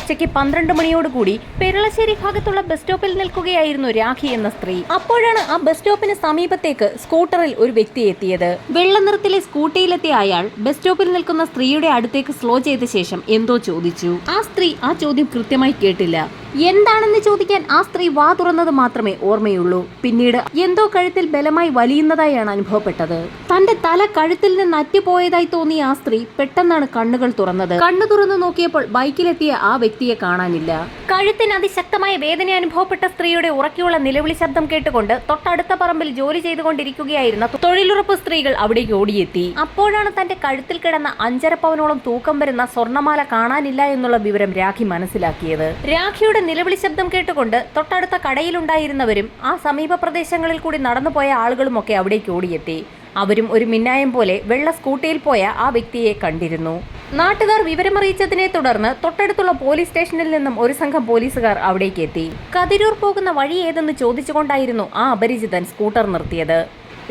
ഉച്ചയ്ക്ക് 12 മണിയോടുകൂടി പെരളശ്ശേരി ഭാഗത്തുള്ള ബസ് സ്റ്റോപ്പിൽ നിൽക്കുകയായിരുന്നു രാഖി എന്ന സ്ത്രീ. അപ്പോഴാണ് ആ ബസ് സ്റ്റോപ്പിന് സമീപത്തേക്ക് സ്കൂട്ടറിൽ ഒരു വ്യക്തി എത്തിയത്. വെള്ള നിറത്തിലെ സ്കൂട്ടിയിലെത്തിയ അയാൾ ബസ് സ്റ്റോപ്പിൽ നിൽക്കുന്ന സ്ത്രീയുടെ അടുത്തേക്ക് സ്ലോ ചെയ്ത ശേഷം എന്തോ ചോദിച്ചു. ആ സ്ത്രീ ആ ചോദ്യം കൃത്യമായി കേട്ടില്ല. എന്താണെന്ന് ചോദിക്കാൻ ആ സ്ത്രീ വാ തുറന്നത് മാത്രമേ ഓർമ്മയുള്ളൂ. പിന്നീട് എന്തോ കഴുത്തിൽ ബലമായി വലിയുന്നതായാണ് അനുഭവപ്പെട്ടത്. തന്റെ തല കഴുത്തിൽ നിന്ന് അറ്റുപോയതായി തോന്നിയ ആ സ്ത്രീ പെട്ടെന്നാണ് കണ്ണുകൾ തുറന്നത്. കണ്ണു തുറന്നു നോക്കിയപ്പോൾ ബൈക്കിലെത്തിയ ആ വ്യക്തിയെ കാണാനില്ല. കഴുത്തിന് അതിശക്തമായ വേദന അനുഭവപ്പെട്ട സ്ത്രീയുടെ ഉറക്കെയുള്ള നിലവിളി ശബ്ദം കേട്ടുകൊണ്ട് തൊട്ടടുത്ത പറമ്പിൽ ജോലി ചെയ്തുകൊണ്ടിരിക്കുകയായിരുന്ന തൊഴിലുറപ്പ് സ്ത്രീകൾ അവിടേക്ക് ഓടിയെത്തി. അപ്പോഴാണ് തന്റെ കഴുത്തിൽ കിടന്ന 5.5 പവനോളം തൂക്കം വരുന്ന സ്വർണ്ണമാല കാണാനില്ല എന്നുള്ള വിവരം രാഖി മനസ്സിലാക്കിയത്. രാഖിയുടെ നിലവിളി ശബ്ദം കേട്ടുകൊണ്ട് തൊട്ടടുത്ത കടയിലുണ്ടായിരുന്നവരും ആ സമീപ പ്രദേശങ്ങളിൽ കൂടി നടന്നുപോയ ആളുകളുമൊക്കെ അവിടേക്ക് ഓടിയെത്തി. അവരും ഒരു മിന്നായം പോലെ വെള്ള സ്കൂട്ടിയിൽ പോയ ആ വ്യക്തിയെ കണ്ടിരുന്നു. നാട്ടുകാർ വിവരമറിയിച്ചതിനെ തുടർന്ന് തൊട്ടടുത്തുള്ള പോലീസ് സ്റ്റേഷനിൽ നിന്നും ഒരു സംഘം പോലീസുകാർ അവിടേക്ക് എത്തി. കതിരൂർ പോകുന്ന വഴി ഏതെന്ന് ചോദിച്ചുകൊണ്ടായിരുന്നു ആ അപരിചിതൻ സ്കൂട്ടർ നിർത്തിയത്.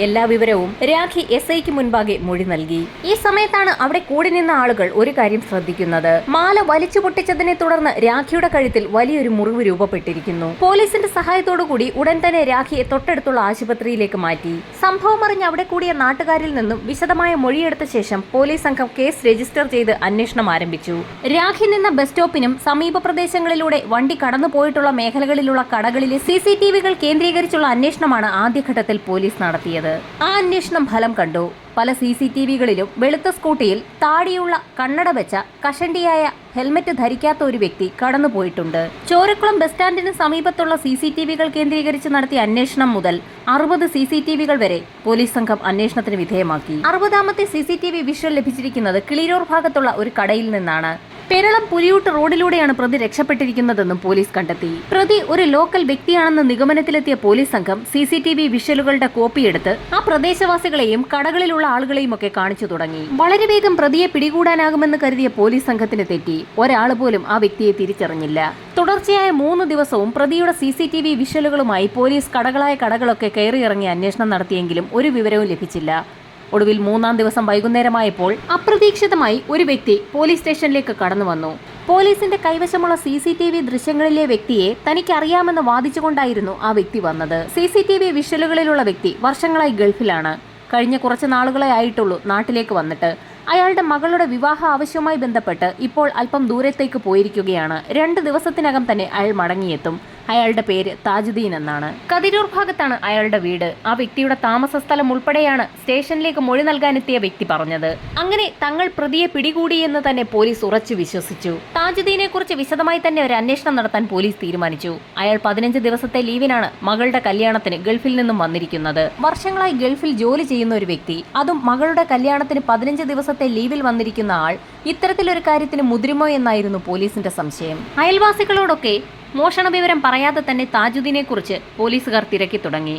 എല്ലാ വിവരവും രാഖി SIക്ക് മുൻപാകെ മൊഴി നൽകി. ഈ സമയത്താണ് അവിടെ കൂടി നിന്ന ആളുകൾ ഒരു കാര്യം ശ്രദ്ധിക്കുന്നത്. മാല വലിച്ചു പൊട്ടിച്ചതിനെ തുടർന്ന് രാഖിയുടെ കഴുത്തിൽ വലിയൊരു മുറിവ് രൂപപ്പെട്ടിരിക്കുന്നു. പോലീസിന്റെ സഹായത്തോടുകൂടി ഉടൻ തന്നെ രാഖിയെ തൊട്ടടുത്തുള്ള ആശുപത്രിയിലേക്ക് മാറ്റി. സംഭവം അറിഞ്ഞ് അവിടെ കൂടിയ നാട്ടുകാരിൽ നിന്നും വിശദമായ മൊഴിയെടുത്ത ശേഷം പോലീസ് സംഘം കേസ് രജിസ്റ്റർ ചെയ്ത് അന്വേഷണം ആരംഭിച്ചു. രാഖി നിന്ന ബസ് സ്റ്റോപ്പിനും സമീപ പ്രദേശങ്ങളിലൂടെ വണ്ടി കടന്നുപോയിട്ടുള്ള മേഖലകളിലുള്ള കടകളിലെ CCTVകൾ കേന്ദ്രീകരിച്ചുള്ള അന്വേഷണമാണ് ആദ്യഘട്ടത്തിൽ പോലീസ് നടത്തിയത്. ആ അന്വേഷണം ഫലം കണ്ടു. പല CCTVകളിലും വെളുത്ത സ്കൂട്ടിയിൽ താടിയുള്ള കണ്ണട വെച്ച കഷണ്ടിയായ ഹെൽമറ്റ് ധരിക്കാത്ത ഒരു വ്യക്തി കടന്നുപോയിട്ടുണ്ട്. ചോരക്കുളം ബസ് സ്റ്റാൻഡിന് സമീപത്തുള്ള CCTVകൾ കേന്ദ്രീകരിച്ച് നടത്തിയ അന്വേഷണം മുതൽ 60 CCTVകൾ വരെ പോലീസ് സംഘം അന്വേഷണത്തിന് വിധേയമാക്കി. 60ാമത്തെ CCTV വിഷ്വൽ ലഭിച്ചിരിക്കുന്നത് കിളിരൂർ ഭാഗത്തുള്ള ഒരു കടയിൽ നിന്നാണ്. പെരളം പുലിയൂട്ട് റോഡിലൂടെയാണ് പ്രതി രക്ഷപ്പെട്ടിരിക്കുന്നതെന്നും പോലീസ് കണ്ടെത്തി. പ്രതി ഒരു ലോക്കൽ വ്യക്തിയാണെന്ന് നിഗമനത്തിലെത്തിയ പോലീസ് സംഘം CCTV വിഷ്വലുകളുടെ കോപ്പിയെടുത്ത് ആ പ്രദേശവാസികളെയും കടകളിലുള്ള ആളുകളെയും ഒക്കെ കാണിച്ചു തുടങ്ങി. വളരെ വേഗം പ്രതിയെ പിടികൂടാനാകുമെന്ന് കരുതിയ പോലീസ് സംഘത്തിന് തെറ്റി. ഒരാൾ പോലും ആ വ്യക്തിയെ തിരിച്ചറിഞ്ഞില്ല. തുടർച്ചയായ 3 ദിവസവും പ്രതിയുടെ CCTV വിഷ്വലുകളുമായി പോലീസ് കടകളായ കടകളൊക്കെ കയറിയിറങ്ങി അന്വേഷണം നടത്തിയെങ്കിലും ഒരു വിവരവും ലഭിച്ചില്ല. ഒടുവിൽ 3ാം ദിവസം വൈകുന്നേരമായപ്പോൾ അപ്രതീക്ഷിതമായി ഒരു വ്യക്തി പോലീസ് സ്റ്റേഷനിലേക്ക് കടന്നു വന്നു. പോലീസിന്റെ കൈവശമുള്ള CCTV ദൃശ്യങ്ങളിലെ വ്യക്തിയെ തനിക്കറിയാമെന്ന് വാദിച്ചുകൊണ്ടായിരുന്നു ആ വ്യക്തി വന്നത്. CCTV വിഷ്വലുകളിലുള്ള വ്യക്തി വർഷങ്ങളായി ഗൾഫിലാണ്. കഴിഞ്ഞ കുറച്ച് നാളുകളെ ആയിട്ടുള്ളൂ നാട്ടിലേക്ക് വന്നിട്ട്. അയാളുടെ മകളുടെ വിവാഹ ആവശ്യവുമായി ബന്ധപ്പെട്ട് ഇപ്പോൾ അല്പം ദൂരത്തേക്ക് പോയിരിക്കുകയാണ്. 2 ദിവസത്തിനകം തന്നെ അയാൾ മടങ്ങിയെത്തും. അയാളുടെ പേര് താജുദ്ദീൻ എന്നാണ്. കതിരൂർ ഭാഗത്താണ് അയാളുടെ വീട്. ആ വ്യക്തിയുടെ താമസ സ്ഥലം ഉൾപ്പെടെയാണ് സ്റ്റേഷനിലേക്ക് മൊഴി നൽകാനെത്തിയ വ്യക്തി പറഞ്ഞത്. അങ്ങനെ തങ്ങൾ പ്രതിയെ പിടികൂടി എന്ന് തന്നെ പോലീസ് ഉറച്ചു വിശ്വസിച്ചു. താജുദ്ദീനെ കുറിച്ച് വിശദമായി തന്നെ ഒരു അന്വേഷണം നടത്താൻ പോലീസ് തീരുമാനിച്ചു. അയാൾ 15 ദിവസത്തെ ലീവിനാണ് മകളുടെ കല്യാണത്തിന് ഗൾഫിൽ നിന്നും വന്നിരിക്കുന്നത്. വർഷങ്ങളായി ഗൾഫിൽ ജോലി ചെയ്യുന്ന ഒരു വ്യക്തി, അതും മകളുടെ കല്യാണത്തിന് 15 ദിവസത്തെ ലീവിൽ വന്നിരിക്കുന്ന ആൾ ഇത്തരത്തിലൊരു കാര്യത്തിന് മുതിരുമോ എന്നായിരുന്നു പോലീസിന്റെ സംശയം. അയൽവാസികളോടൊക്കെ മോഷണ വിവരം പറയാതെ തന്നെ താജുദ്ദീനെ കുറിച്ച് പോലീസുകാർ തിരക്കി തുടങ്ങി.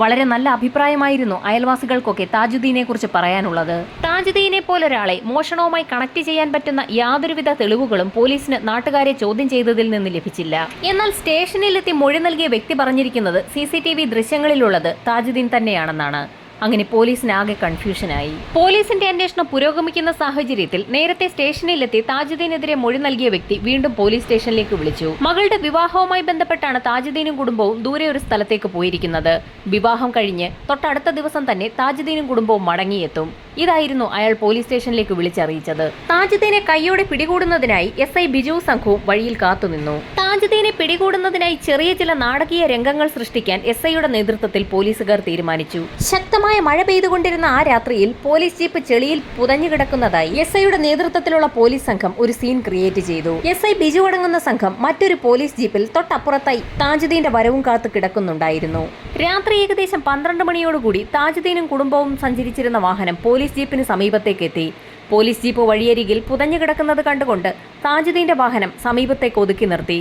വളരെ നല്ല അഭിപ്രായമായിരുന്നു അയൽവാസികൾക്കൊക്കെ താജുദ്ദീനെ കുറിച്ച് പറയാനുള്ളത്. താജുദ്ദീനെ പോലൊരാളെ മോഷണവുമായി കണക്ട് ചെയ്യാൻ പറ്റുന്ന യാതൊരുവിധ തെളിവുകളും പോലീസിന് നാട്ടുകാരെ ചോദ്യം ചെയ്തതിൽ നിന്ന് ലഭിച്ചില്ല. എന്നാൽ സ്റ്റേഷനിലെത്തി മൊഴി നൽകിയ വ്യക്തി പറഞ്ഞിരിക്കുന്നത് CCTV ദൃശ്യങ്ങളിലുള്ളത് താജുദ്ദീൻ തന്നെയാണെന്നാണ്. അങ്ങനെ പോലീസിനാകെ കൺഫ്യൂഷനായി. പോലീസിന്റെ അന്വേഷണം പുരോഗമിക്കുന്ന സാഹചര്യത്തിൽ നേരത്തെ സ്റ്റേഷനിലെത്തി താജുദ്ദീനെതിരെ മൊഴി നൽകിയ വ്യക്തി വീണ്ടും പോലീസ് സ്റ്റേഷനിലേക്ക് വിളിച്ചു. മകളുടെ വിവാഹവുമായി ബന്ധപ്പെട്ടാണ് താജുദ്ദീനും കുടുംബവും ദൂരെ ഒരു സ്ഥലത്തേക്ക് പോയിരിക്കുന്നത്. വിവാഹം കഴിഞ്ഞ് തൊട്ടടുത്ത ദിവസം തന്നെ താജുദ്ദീനും കുടുംബവും മടങ്ങിയെത്തും. ഇതായിരുന്നു അയാൾ പോലീസ് സ്റ്റേഷനിലേക്ക് വിളിച്ചറിയിച്ചത്. താജുദ്ദീനെ കൈയോടെ പിടികൂടുന്നതിനായി SI ബിജു സംഘവും വഴിയിൽ കാത്തുനിന്നു. താജുദ്ദീനെ പിടികൂടുന്നതിനായി ചെറിയ ചില നാടകീയ രംഗങ്ങൾ സൃഷ്ടിക്കാൻ SIയുടെ നേതൃത്വത്തിൽ പോലീസുകാർ തീരുമാനിച്ചു. ശക്തമായ മഴ പെയ്തുകൊണ്ടിരുന്ന ആ രാത്രിയിൽ പോലീസ് ജീപ്പ് ചെളിയിൽ പുതഞ്ഞു കിടക്കുന്നതായി SIയുടെ നേതൃത്വത്തിലുള്ള പോലീസ് സംഘം ഒരു സീൻ ക്രിയേറ്റ് ചെയ്തു. SI ബിജു അടങ്ങുന്ന സംഘം മറ്റൊരു പോലീസ് ജീപ്പിൽ തൊട്ടപ്പുറത്തായി താജുദ്ദീന്റെ വരവും കാത്തു കിടക്കുന്നുണ്ടായിരുന്നു. രാത്രി ഏകദേശം 12 മണിയോടുകൂടി താജുദ്ദീനും കുടുംബവും സഞ്ചരിച്ചിരുന്ന വാഹനം പോലീസ് ജീപ്പിന് സമീപത്തേക്ക് എത്തി. പോലീസ് ജീപ്പ് വഴിയരികിൽ പുതഞ്ഞു കിടക്കുന്നത് കണ്ടുകൊണ്ട് താജുദ്ദീന്റെ വാഹനം സമീപത്തേക്ക് ഒതുക്കി നിർത്തി.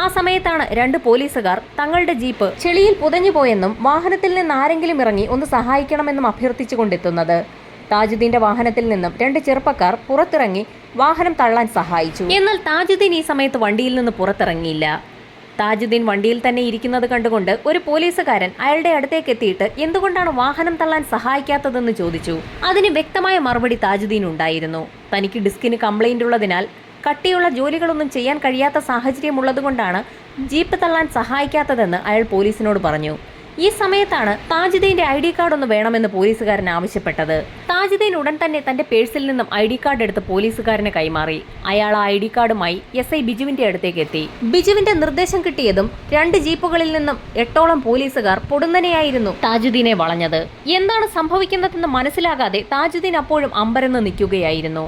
ആ സമയത്താണ് 2 പോലീസുകാർ തങ്ങളുടെ ജീപ്പ് ചെളിയിൽ പുതഞ്ഞുപോയെന്നും വാഹനത്തിൽ നിന്ന് ആരെങ്കിലും ഇറങ്ങി ഒന്ന് സഹായിക്കണമെന്നും അഭ്യർത്ഥിച്ചുകൊണ്ടെത്തുന്നത്. താജുദ്ദീന്റെ വാഹനത്തിൽ നിന്നും 2 ചെറുപ്പക്കാർ പുറത്തിറങ്ങി വാഹനം തള്ളാൻ സഹായിച്ചു. എന്നാൽ താജുദ്ദീൻ ഈ സമയത്ത് വണ്ടിയിൽ നിന്ന് പുറത്തിറങ്ങിയില്ല. താജുദ്ദീൻ വണ്ടിയിൽ തന്നെ ഇരിക്കുന്നത് കണ്ടുകൊണ്ട് ഒരു പോലീസുകാരൻ അയാളുടെ അടുത്തേക്ക് എത്തിയിട്ട് എന്തുകൊണ്ടാണ് വാഹനം തള്ളാൻ സഹായിക്കാത്തതെന്ന് ചോദിച്ചു. അതിന് വ്യക്തമായ മറുപടി താജുദ്ദീൻ ഉണ്ടായിരുന്നു. തനിക്ക് ഡിസ്കിന് കംപ്ലൈന്റ് ഉള്ളതിനാൽ കട്ടിയുള്ള ജോലികളൊന്നും ചെയ്യാൻ കഴിയാത്ത സാഹചര്യമുള്ളതുകൊണ്ടാണ് ജീപ്പ് തള്ളാൻ സഹായിക്കാത്തതെന്ന് അയാൾ പോലീസിനോട് പറഞ്ഞു. ഈ സമയത്താണ് താജുദ്ദീന്റെ ID കാർഡ് ഒന്ന് വേണമെന്ന് പോലീസുകാരൻ ആവശ്യപ്പെട്ടത്. താജുദ്ദീൻ ഉടൻ തന്നെ തന്റെ പേഴ്സിൽ നിന്നും ID കാർഡ് എടുത്ത് പോലീസുകാരന് കൈമാറി. അയാൾ ആ ID കാർഡുമായി SI ബിജുവിന്റെ അടുത്തേക്ക് എത്തി. ബിജുവിന്റെ നിർദ്ദേശം കിട്ടിയതും 2 ജീപ്പുകളിൽ നിന്നും 8ഓളം പോലീസുകാർ പൊടുന്നനെയായിരുന്നു താജുദ്ദീനെ വളഞ്ഞത്. എന്താണ് സംഭവിക്കുന്നതെന്ന് മനസ്സിലാകാതെ താജുദ്ദീൻ അപ്പോഴും അമ്പരന്ന് നിൽക്കുകയായിരുന്നു.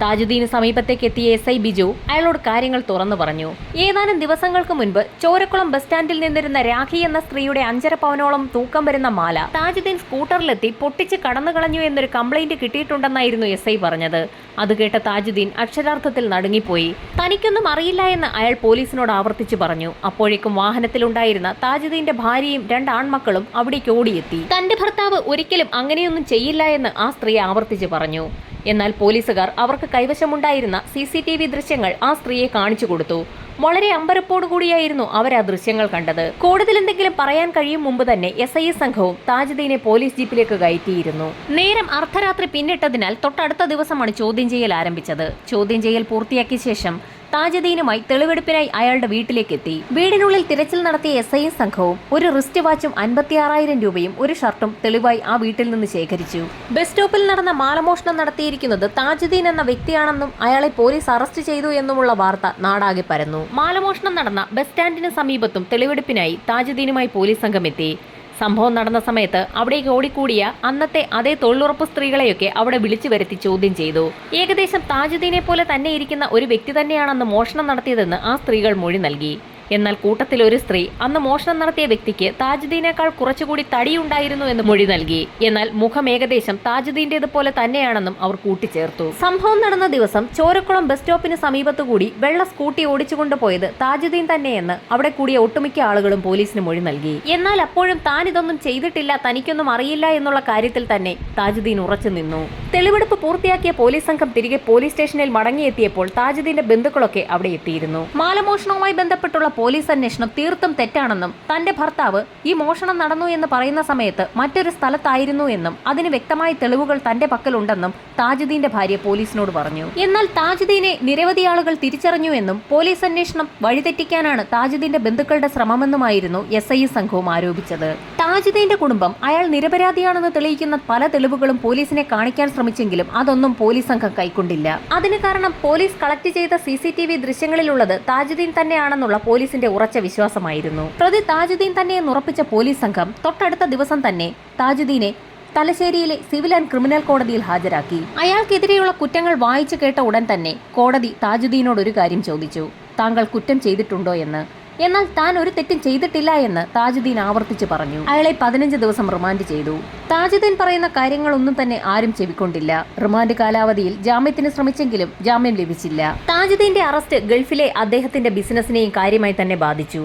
താജുദ്ദീന് സമീപത്തേക്ക് എത്തിയ SI ബിജു അയാളോട് കാര്യങ്ങൾ തുറന്നു പറഞ്ഞു. ഏതാനും ദിവസങ്ങൾക്ക് മുൻപ് ചോരക്കുളം ബസ് സ്റ്റാൻഡിൽ നിന്നിരുന്ന രാഖി എന്ന സ്ത്രീയുടെ 5.5 പവനോളം തൂക്കം വരുന്ന മാല താജുദ്ദീൻ സ്കൂട്ടറിലെത്തി പൊട്ടിച്ച് കടന്നു കളഞ്ഞു എന്നൊരു കംപ്ലൈന്റ് കിട്ടിയിട്ടുണ്ടെന്നായിരുന്നു SI പറഞ്ഞത്. അത് കേട്ട താജുദ്ദീൻ അക്ഷരാർത്ഥത്തിൽ നടുങ്ങിപ്പോയി. തനിക്കൊന്നും അറിയില്ല എന്ന് അയാൾ പോലീസിനോട് ആവർത്തിച്ചു പറഞ്ഞു. അപ്പോഴേക്കും വാഹനത്തിലുണ്ടായിരുന്ന താജുദ്ദീന്റെ ഭാര്യയും 2 ആൺമക്കളും അവിടേക്ക് ഓടിയെത്തി. തന്റെ ഭർത്താവ് ഒരിക്കലും അങ്ങനെയൊന്നും ചെയ്യില്ല എന്ന് ആ സ്ത്രീ ആവർത്തിച്ചു പറഞ്ഞു. എന്നാൽ പോലീസുകാർ അവർക്ക് കൈവശമുണ്ടായിരുന്ന CCTV ദൃശ്യങ്ങൾ ആ സ്ത്രീയെ കാണിച്ചു കൊടുത്തു. വളരെ അമ്പരപ്പോടുകൂടിയായിരുന്നു അവർ ആ ദൃശ്യങ്ങൾ കണ്ടത്. കൂടുതൽ എന്തെങ്കിലും പറയാൻ കഴിയും മുമ്പ് തന്നെ SI സംഘവും താജുദ്ദീനെ പോലീസ് ജീപ്പിലേക്ക് കയറ്റിയിരുന്നു. നേരം അർദ്ധരാത്രി പിന്നിട്ടതിനാൽ തൊട്ടടുത്ത ദിവസമാണ് ചോദ്യം ചെയ്യൽ ആരംഭിച്ചത്. ചോദ്യം ചെയ്യൽ പൂർത്തിയാക്കിയ ശേഷം താജുദ്ദീനുമായി തെളിവെടുപ്പിനായി അയാളുടെ വീട്ടിലേക്ക് എത്തി. വീടിനുള്ളിൽ തിരച്ചിൽ നടത്തിയ SI സംഘവും ഒരു റിസ്റ്റ് വാച്ചും 56,000 രൂപയും ഒരു ഷർട്ടും തെളിവായി ആ വീട്ടിൽ നിന്ന് ശേഖരിച്ചു. ബസ് സ്റ്റോപ്പിൽ നടന്ന മാലമോഷണം നടത്തിയിരിക്കുന്നത് താജുദ്ദീൻ എന്ന വ്യക്തിയാണെന്നും അയാളെ പോലീസ് അറസ്റ്റ് ചെയ്തു എന്നുമുള്ള വാർത്ത നാടാകെ പരന്നു. മാലമോഷണം നടന്ന ബസ് സ്റ്റാൻഡിന് സമീപത്തും തെളിവെടുപ്പിനായി താജുദ്ദീനുമായി പോലീസ് സംഘം എത്തി. സംഭവം നടന്ന സമയത്ത് അവിടേക്ക് ഓടിക്കൂടിയ അന്നത്തെ അതേ തൊഴിലുറപ്പ് സ്ത്രീകളെയൊക്കെ അവിടെ വിളിച്ചു വരുത്തി ചോദ്യം ചെയ്തു. ഏകദേശം താജുദ്ദീനെ പോലെ തന്നെ ഇരിക്കുന്ന ഒരു വ്യക്തി തന്നെയാണെന്ന് മോഷണം നടത്തിയതെന്ന് ആ സ്ത്രീകൾ മൊഴി നൽകി. എന്നാൽ കൂട്ടത്തിൽ ഒരു സ്ത്രീ അന്ന് മോഷണം നടത്തിയ വ്യക്തിക്ക് താജുദ്ദീനേക്കാൾ കുറച്ചുകൂടി തടിയുണ്ടായിരുന്നു എന്ന് മൊഴി നൽകി. എന്നാൽ മുഖം ഏകദേശം താജുദ്ദീന്റേതുപോലെ തന്നെയാണെന്നും അവർ കൂട്ടിച്ചേർത്തു. സംഭവം നടന്ന ദിവസം ചോരക്കുളം ബസ് സ്റ്റോപ്പിന് സമീപത്തുകൂടി വെള്ള സ്കൂട്ടി ഓടിച്ചുകൊണ്ടുപോയത് താജുദ്ദീൻ തന്നെയെന്ന് അവിടെ കൂടിയ ഒട്ടുമിക്ക ആളുകളും പോലീസിന് മൊഴി നൽകി. എന്നാൽ അപ്പോഴും താൻ ഇതൊന്നും ചെയ്തിട്ടില്ല, തനിക്കൊന്നും അറിയില്ല എന്നുള്ള കാര്യത്തിൽ തന്നെ താജുദ്ദീൻ ഉറച്ചു നിന്നു. തെളിവെടുപ്പ് പൂർത്തിയാക്കിയ പോലീസ് സംഘം തിരികെ പോലീസ് സ്റ്റേഷനിൽ മടങ്ങിയെത്തിയപ്പോൾ താജുദ്ദീന്റെ ബന്ധുക്കളൊക്കെ അവിടെ എത്തിയിരുന്നു. മാലമോഷണവുമായി ബന്ധപ്പെട്ടുള്ള പോലീസ് അന്വേഷണം തീർത്തും തെറ്റാണെന്നും തന്റെ ഭർത്താവ് ഈ മോഷണം നടന്നു എന്ന് പറയുന്ന സമയത്ത് മറ്റൊരു സ്ഥലത്തായിരുന്നു എന്നും അതിന് വ്യക്തമായ തെളിവുകൾ തന്റെ പക്കലുണ്ടെന്നും താജുദ്ദീന്റെ ഭാര്യ പോലീസിനോട് പറഞ്ഞു. എന്നാൽ താജുദ്ദീനെ നിരവധി ആളുകൾ തിരിച്ചറിഞ്ഞു എന്നും പോലീസ് അന്വേഷണം വഴിതെറ്റിക്കാനാണ് താജുദ്ദീന്റെ ബന്ധുക്കളുടെ ശ്രമമെന്നുമായിരുന്നു SI സംഘവും ആരോപിച്ചത്. താജുദ്ദീന്റെ കുടുംബം അയാൾ നിരപരാധിയാണെന്ന് തെളിയിക്കുന്ന പല തെളിവുകളും പോലീസിനെ കാണിക്കാൻ ശ്രമിച്ചെങ്കിലും അതൊന്നും പോലീസ് സംഘം കൈക്കൊണ്ടില്ല. അതിന് കാരണം പോലീസ് കളക്ട് ചെയ്ത CCTV ദൃശ്യങ്ങളിലുള്ളത് താജുദ്ദീൻ തന്നെയാണെന്നുള്ള പോലീസിന്റെ ഉറച്ച വിശ്വാസമായിരുന്നു. പ്രതി താജുദ്ദീൻ തന്നെയെന്ന് ഉറപ്പിച്ച പോലീസ് സംഘം തൊട്ടടുത്ത ദിവസം തന്നെ താജുദ്ദീനെ തലശ്ശേരിയിലെ സിവിൽ ആൻഡ് ക്രിമിനൽ കോടതിയിൽ ഹാജരാക്കി. അയാൾക്കെതിരെയുള്ള കുറ്റങ്ങൾ വായിച്ചു കേട്ട ഉടൻ തന്നെ കോടതി താജുദ്ദീനോട് ഒരു കാര്യം ചോദിച്ചു: താങ്കൾ കുറ്റം ചെയ്തിട്ടുണ്ടോ എന്ന്. എന്നാൽ താൻ ഒരു തെറ്റും ചെയ്തിട്ടില്ല എന്ന് താജുദ്ദീൻ ആവർത്തിച്ചു പറഞ്ഞു. അയാളെ 15 ദിവസം റിമാൻഡ് ചെയ്തു. താജുദ്ദീൻ പറയുന്ന കാര്യങ്ങളൊന്നും തന്നെ ആരും ചെവിക്കൊണ്ടില്ല. റിമാൻഡ് കാലാവധിയിൽ ജാമ്യത്തിന് ശ്രമിച്ചെങ്കിലും ജാമ്യം ലഭിച്ചില്ല. താജുദ്ദീന്റെ അറസ്റ്റ് ഗൾഫിലെ അദ്ദേഹത്തിന്റെ ബിസിനസിനെയും കാര്യമായി തന്നെ ബാധിച്ചു.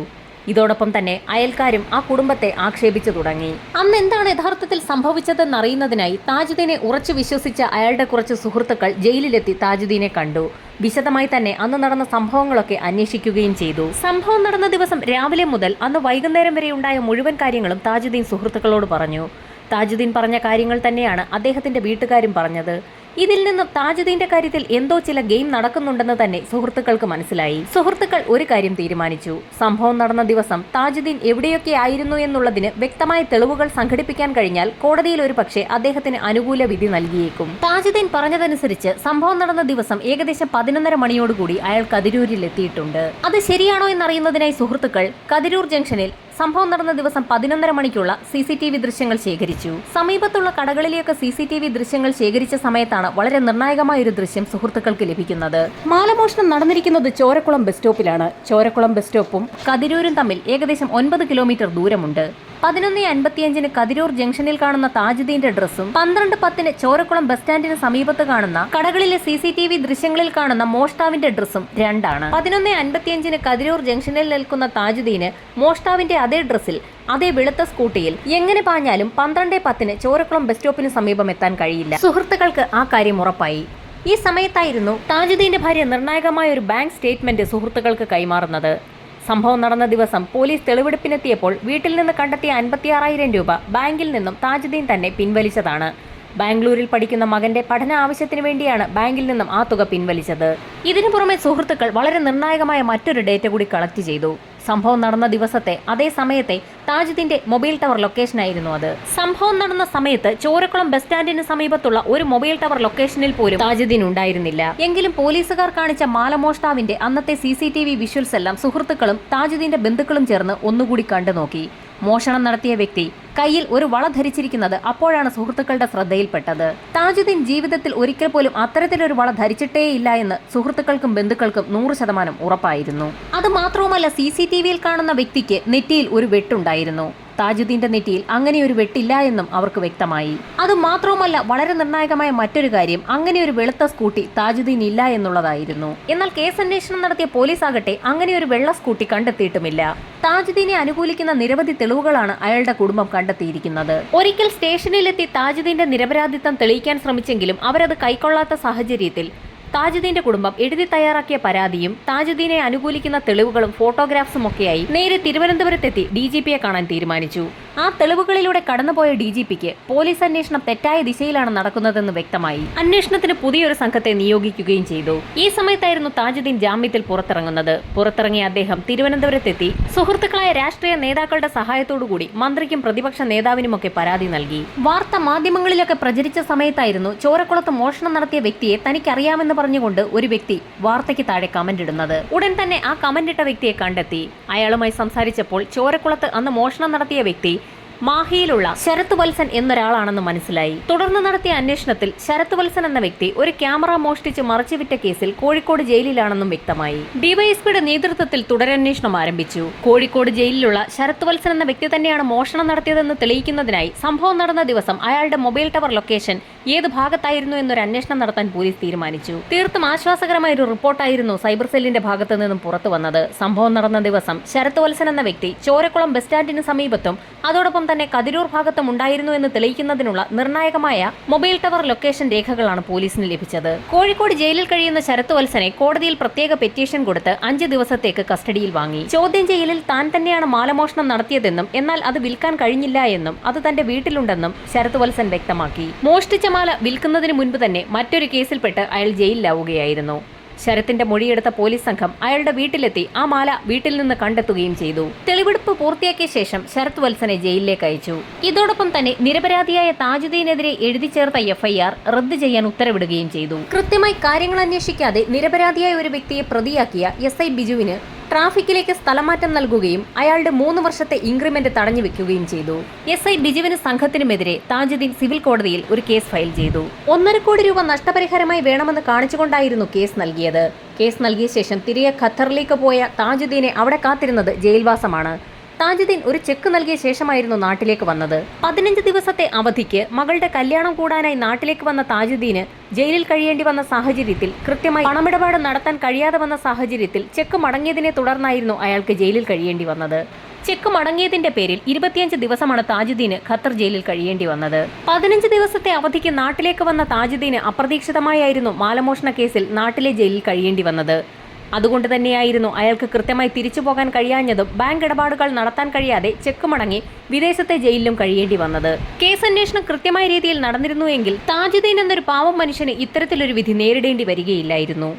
ഇതോടൊപ്പം തന്നെ അയൽക്കാരും ആ കുടുംബത്തെ ആക്ഷേപിച്ചു തുടങ്ങി. അന്ന് എന്താണ് യഥാർത്ഥത്തിൽ സംഭവിച്ചതെന്നറിയുന്നതിനായി താജുദ്ദീനെ ഉറച്ചു വിശ്വസിച്ച അയാളുടെ കുറച്ച് സുഹൃത്തുക്കൾ ജയിലിലെത്തി താജുദ്ദീനെ കണ്ടു. വിശദമായി തന്നെ അന്ന് നടന്ന സംഭവങ്ങളൊക്കെ അന്വേഷിക്കുകയും ചെയ്തു. സംഭവം നടന്ന ദിവസം രാവിലെ മുതൽ അന്ന് വൈകുന്നേരം വരെ ഉണ്ടായ മുഴുവൻ കാര്യങ്ങളും താജുദ്ദീൻ സുഹൃത്തുക്കളോട് പറഞ്ഞു. താജുദ്ദീൻ പറഞ്ഞ കാര്യങ്ങൾ തന്നെയാണ് അദ്ദേഹത്തിന്റെ വീട്ടുകാരും പറഞ്ഞത്. ഇതിൽ നിന്നും താജുദ്ദീന്റെ കാര്യത്തിൽ എന്തോ ചില ഗെയിം നടക്കുന്നുണ്ടെന്ന് തന്നെ സുഹൃത്തുക്കൾക്ക് മനസ്സിലായി. സുഹൃത്തുക്കൾ ഒരു കാര്യം തീരുമാനിച്ചു: സംഭവം നടന്ന ദിവസം താജുദ്ദീൻ എവിടെയൊക്കെ ആയിരുന്നു എന്നുള്ളതിന് വ്യക്തമായ തെളിവുകൾ സംഘടിപ്പിക്കാൻ കഴിഞ്ഞാൽ കോടതിയിൽ ഒരു പക്ഷേ അദ്ദേഹത്തിന് അനുകൂല വിധി നൽകിയേക്കും. താജുദ്ദീൻ പറഞ്ഞതനുസരിച്ച് സംഭവം നടന്ന ദിവസം ഏകദേശം 11:30 മണിയോടുകൂടി അയാൾ കതിരൂരിൽ എത്തിയിട്ടുണ്ട്. അത് ശരിയാണോ എന്നറിയുന്നതിനായി സുഹൃത്തുക്കൾ കതിരൂർ ജംഗ്ഷനിൽ സംഭവം നടന്ന ദിവസം 11:30 മണിക്കുള്ള CCTV ദൃശ്യങ്ങൾ ശേഖരിച്ചു. സമീപത്തുള്ള കടകളിലേക്ക് CCTV ദൃശ്യങ്ങൾ ശേഖരിച്ച സമയത്താണ് വളരെ നിർണായകമായ ഒരു ദൃശ്യം സുഹൃത്തുക്കൾക്ക് ലഭിക്കുന്നത്. മാലമോഷണം നടന്നിരിക്കുന്നത് ചോരക്കുളം ബസ് സ്റ്റോപ്പിലാണ്. ചോരക്കുളം ബസ് സ്റ്റോപ്പും കതിരൂരും തമ്മിൽ ഏകദേശം 9 കിലോമീറ്റർ ദൂരമുണ്ട്. 11:55 കതിരൂർ ജംഗ്ഷനിൽ കാണുന്ന താജുദ്ദീന്റെ ഡ്രസ്സും 12:10 ചോരക്കുളം ബസ് സ്റ്റാൻഡിന് സമീപത്ത് കാണുന്ന കടകളിലെ CCTV ദൃശ്യങ്ങളിൽ കാണുന്ന മോഷ്ടാവിന്റെ ഡ്രസ്സും രണ്ടാണ്. 11:55 കതിരൂർ ജംഗ്ഷനിൽ നിൽക്കുന്ന താജുദ്ദീന് മോഷ്ടാവിന്റെ അതേ ഡ്രസ്സിൽ അതേ വെളുത്ത സ്കൂട്ടിയിൽ എങ്ങനെ പാഞ്ഞാലും 12:10 ചോരക്കുളം ബസ് സ്റ്റോപ്പിന് സമീപം എത്താൻ കഴിയില്ല. സുഹൃത്തുക്കൾക്ക് ആ കാര്യം ഉറപ്പായി. ഈ സമയത്തായിരുന്നു താജുദ്ദീന്റെ ഭാര്യ നിർണായകമായ ഒരു ബാങ്ക് സ്റ്റേറ്റ്മെന്റ് സുഹൃത്തുക്കൾക്ക് കൈമാറുന്നത്. സംഭവം നടന്ന ദിവസം പോലീസ് തെളിവെടുപ്പിനെത്തിയപ്പോൾ വീട്ടിൽ നിന്ന് കണ്ടെത്തിയ 56,000 രൂപ ബാങ്കിൽ നിന്നും താജുദ്ദീൻ തന്നെ പിൻവലിച്ചതാണ്. ബാംഗ്ലൂരിൽ പഠിക്കുന്ന മകന്റെ പഠന ആവശ്യത്തിന് വേണ്ടിയാണ് ബാങ്കിൽ നിന്നും ആ തുക പിൻവലിച്ചത്. ഇതിനു പുറമെ സുഹൃത്തുക്കൾ വളരെ നിർണായകമായ മറ്റൊരു ഡേറ്റ കൂടി കളക്ട് ചെയ്തു. സംഭവം നടന്ന ദിവസത്തെ അതേ സമയത്തെ താജുദ്ദീന്റെ മൊബൈൽ ടവർ ലൊക്കേഷനായിരുന്നു അത്. സംഭവം നടന്ന സമയത്ത് ചോരക്കുളം ബസ് സ്റ്റാൻഡിന് സമീപത്തുള്ള ഒരു മൊബൈൽ ടവർ ലൊക്കേഷനിൽ പോലും താജുദ്ദീൻ ഉണ്ടായിരുന്നില്ല. എങ്കിലും പോലീസുകാർ കാണിച്ച മാലമോഷ്ടാവിന്റെ അന്നത്തെ CCTV വിഷ്വൽസ് എല്ലാം സുഹൃത്തുക്കളും താജുദ്ദീന്റെ ബന്ധുക്കളും ചേർന്ന് ഒന്നുകൂടി കണ്ടു നോക്കി. മോഷണം നടത്തിയ വ്യക്തി കയ്യിൽ ഒരു വള ധരിച്ചിരിക്കുന്നത് അപ്പോഴാണ് സുഹൃത്തുക്കളുടെ ശ്രദ്ധയിൽപ്പെട്ടത്. താജുദ്ദീൻ ജീവിതത്തിൽ ഒരിക്കൽ പോലും അത്തരത്തിലൊരു വള ധരിച്ചിട്ടേയില്ല എന്ന് സുഹൃത്തുക്കൾക്കും ബന്ധുക്കൾക്കും 100% ഉറപ്പായിരുന്നു. അത് മാത്രവുമല്ല, CCTVയിൽ കാണുന്ന വ്യക്തിക്ക് നെറ്റിയിൽ ഒരു വെട്ടുണ്ടായിരുന്നു. താജുദ്ദീന്റെ നെറ്റിയിൽ അങ്ങനെ ഒരു വെട്ടില്ല എന്നും അവർക്ക് വ്യക്തമായി. അതുമാത്രവുമല്ല, വളരെ നിർണായകമായ മറ്റൊരു കാര്യം, അങ്ങനെ ഒരു വെളുത്ത സ്കൂട്ടി താജുദ്ദീൻ ഇല്ല എന്നുള്ളതായിരുന്നു. എന്നാൽ കേസ് അന്വേഷണം നടത്തിയ പോലീസ് ആകട്ടെ അങ്ങനെ ഒരു വെള്ള സ്കൂട്ടി കണ്ടെത്തിയിട്ടുമില്ല. താജുദ്ദീനെ അനുകൂലിക്കുന്ന നിരവധി തെളിവുകളാണ് അയാളുടെ കുടുംബം കണ്ടെത്തിയിരിക്കുന്നത്. ഒരിക്കൽ സ്റ്റേഷനിലെത്തി താജുദ്ദീന്റെ നിരപരാധിത്വം തെളിയിക്കാൻ ശ്രമിച്ചെങ്കിലും അവരത് കൈക്കൊള്ളാത്ത സാഹചര്യത്തിൽ താജുദ്ദീന്റെ കുടുംബം എഴുതി തയ്യാറാക്കിയ പരാതിയും താജുദ്ദീനെ അനുകൂലിക്കുന്ന തെളിവുകളും ഫോട്ടോഗ്രാഫ്സും ഒക്കെയായി നേരെ തിരുവനന്തപുരത്തെത്തി DGPയെ കാണാൻ തീരുമാനിച്ചു. ആ തെളിവുകളിലൂടെ കടന്നുപോയ DGPക്ക് പോലീസ് അന്വേഷണം തെറ്റായ ദിശയിലാണ് നടക്കുന്നതെന്ന് വ്യക്തമായി. അന്വേഷണത്തിന് പുതിയൊരു സംഘത്തെ നിയോഗിക്കുകയും ചെയ്തു. ഈ സമയത്തായിരുന്നു താജുദ്ദീൻ ജാമ്യത്തിൽ പുറത്തിറങ്ങുന്നത്. പുറത്തിറങ്ങിയ അദ്ദേഹം തിരുവനന്തപുരത്തെത്തി സുഹൃത്തുക്കളായ രാഷ്ട്രീയ നേതാക്കളുടെ സഹായത്തോടുകൂടി മന്ത്രിക്കും പ്രതിപക്ഷ നേതാവിനുമൊക്കെ പരാതി നൽകി. വാർത്താ മാധ്യമങ്ങളിലൊക്കെ പ്രചരിച്ച സമയത്തായിരുന്നു ചോരക്കുളത്ത് മോഷണം നടത്തിയ വ്യക്തിയെ തനിക്കറിയാമെന്ന് പറഞ്ഞുകൊണ്ട് ഒരു വ്യക്തി വാർത്തയ്ക്ക് താഴെ കമന്റ് ഇടുന്നത്. ഉടൻ തന്നെ ആ കമന്റ് ഇട്ട വ്യക്തിയെ കണ്ടെത്തി. അയാളുമായി സംസാരിച്ചപ്പോൾ ചോരക്കുളത്ത് അന്ന് മോഷണം നടത്തിയ വ്യക്തി മാഹിയിലുള്ള ശരത് വത്സൻ എന്നൊരാളാണെന്ന് മനസ്സിലായി. തുടർന്ന് നടത്തിയ അന്വേഷണത്തിൽ ശരത് വത്സൻ എന്ന വ്യക്തി ഒരു ക്യാമറ മോഷ്ടിച്ച് മറച്ചുവിറ്റ കേസിൽ കോഴിക്കോട് ജയിലിലാണെന്നും വ്യക്തമായി. ഡിവൈഎസ്പിയുടെ നേതൃത്വത്തിൽ തുടരന്വേഷണം ആരംഭിച്ചു. കോഴിക്കോട് ജയിലിലുള്ള ശരത് വത്സൻ എന്ന വ്യക്തി തന്നെയാണ് മോഷണം നടത്തിയതെന്ന് തെളിയിക്കുന്നതിനായി സംഭവം നടന്ന ദിവസം അയാളുടെ മൊബൈൽ ടവർ ലൊക്കേഷൻ ഏത് ഭാഗത്തായിരുന്നു എന്നൊരു അന്വേഷണം നടത്താൻ പോലീസ് തീരുമാനിച്ചു. തീർത്തും ആശ്വാസകരമായ ഒരു റിപ്പോർട്ടായിരുന്നു സൈബർ സെല്ലിന്റെ ഭാഗത്തു നിന്നും പുറത്തു വന്നത്. സംഭവം നടന്ന ദിവസം ശരത് വത്സൻ എന്ന വ്യക്തി ചോരക്കുളം ബസ് സ്റ്റാൻഡിന് സമീപത്തും അതോടൊപ്പം തന്നെ കതിരൂർ ഭാഗത്തും ഉണ്ടായിരുന്നു എന്ന് തെളിയിക്കുന്നതിനുള്ള നിർണായകമായ മൊബൈൽ ടവർ ലൊക്കേഷൻ രേഖകളാണ് പോലീസിന് ലഭിച്ചത്. കോഴിക്കോട് ജയിലിൽ കഴിയുന്ന ശരത് വത്സനെ കോടതിയിൽ പ്രത്യേക പെറ്റീഷൻ കൊടുത്ത് 5 ദിവസത്തേക്ക് കസ്റ്റഡിയിൽ വാങ്ങി. ചോദ്യം ചെയ്യലിൽ താൻ തന്നെയാണ് മാലമോഷണം നടത്തിയതെന്നും എന്നാൽ അത് വിൽക്കാൻ കഴിഞ്ഞില്ല എന്നും അത് തന്റെ വീട്ടിലുണ്ടെന്നും ശരത് വത്സൻ വ്യക്തമാക്കി. മോഷ്ടിച്ച മാല വിൽക്കുന്നതിന് മുൻപ് തന്നെ മറ്റൊരു കേസിൽപ്പെട്ട് അയാൾ ജയിലിലാവുകയായിരുന്നു. ശരത്തിന്റെ മൊഴിയെടുത്ത പോലീസ് സംഘം അയാളുടെ വീട്ടിലെത്തി ആ മാല വീട്ടിൽ നിന്ന് കണ്ടെത്തുകയും ചെയ്തു. തെളിവെടുപ്പ് പൂർത്തിയാക്കിയ ശേഷം ശരത് വത്സനെ ജയിലിലേക്ക് അയച്ചു. ഇതോടൊപ്പം തന്നെ നിരപരാധിയായ താജുദ്ദീനെതിരെ എഴുതി ചേർത്ത FIR റദ്ദ് ചെയ്യാൻ ഉത്തരവിടുകയും ചെയ്തു. കൃത്യമായി കാര്യങ്ങൾ അന്വേഷിക്കാതെ നിരപരാധിയായ ഒരു വ്യക്തിയെ പ്രതിയാക്കിയ SI ബിജുവിന് ട്രാഫിക്കിലേക്ക് സ്ഥലമാറ്റം നൽകുകയും അയാളുടെ 3 വർഷത്തെ ഇൻക്രിമെന്റ് തടഞ്ഞു വെക്കുകയും ചെയ്തു. SI ബിജുവിന് സംഘത്തിനുമെതിരെ താജുദ്ദീൻ സിവിൽ കോടതിയിൽ ഒരു കേസ് ഫയൽ ചെയ്തു. 1.5 കോടി രൂപ നഷ്ടപരിഹാരമായി വേണമെന്ന് കാണിച്ചുകൊണ്ടായിരുന്നു കേസ് നൽകിയത്. കേസ് നൽകിയ ശേഷം തിരികെ ഖത്തറിലേക്ക് പോയ താജുദ്ദീനെ അവിടെ കാത്തിരുന്നത് ജയിൽവാസമാണ്. താജുദ്ദീൻ ഒരു ചെക്ക് നൽകിയ ശേഷമായിരുന്നു നാട്ടിലേക്ക് വന്നത്. 15 ദിവസത്തെ അവധിക്ക് മകളുടെ കല്യാണം കൂടാനായി നാട്ടിലേക്ക് വന്ന താജുദ്ദീന് ജയിലിൽ കഴിയേണ്ടി വന്ന സാഹചര്യത്തിൽ കൃത്യമായി പണമിടപാട് നടത്താൻ കഴിയാതെ വന്ന സാഹചര്യത്തിൽ ചെക്ക് മടങ്ങിയതിനെ തുടർന്നായിരുന്നു അയാൾക്ക് ജയിലിൽ കഴിയേണ്ടി വന്നത്. ചെക്ക് മടങ്ങിയതിന്റെ പേരിൽ 25 ദിവസമാണ് താജുദ്ദീന് ഖത്തർ ജയിലിൽ കഴിയേണ്ടി വന്നത്. 15 ദിവസത്തെ അവധിക്ക് നാട്ടിലേക്ക് വന്ന താജുദ്ദീന് അപ്രതീക്ഷിതമായിരുന്നു മാലമോഷണ കേസിൽ നാട്ടിലെ ജയിലിൽ കഴിയേണ്ടി വന്നത്. അതുകൊണ്ട് തന്നെയായിരുന്നു അയാൾക്ക് കൃത്യമായി തിരിച്ചു പോകാൻ കഴിയാഞ്ഞതും ബാങ്ക് ഇടപാടുകൾ നടത്താൻ കഴിയാതെ ചെക്ക് മടങ്ങി വിദേശത്തെ ജയിലിലും കഴിയേണ്ടി വന്നത്. കേസ് അന്വേഷണം കൃത്യമായ രീതിയിൽ നടന്നിരുന്നുവെങ്കിൽ താജുദ്ദീൻ എന്നൊരു പാവം മനുഷ്യന് ഇത്തരത്തിലൊരു വിധി നേരിടേണ്ടി വരികയില്ലായിരുന്നു.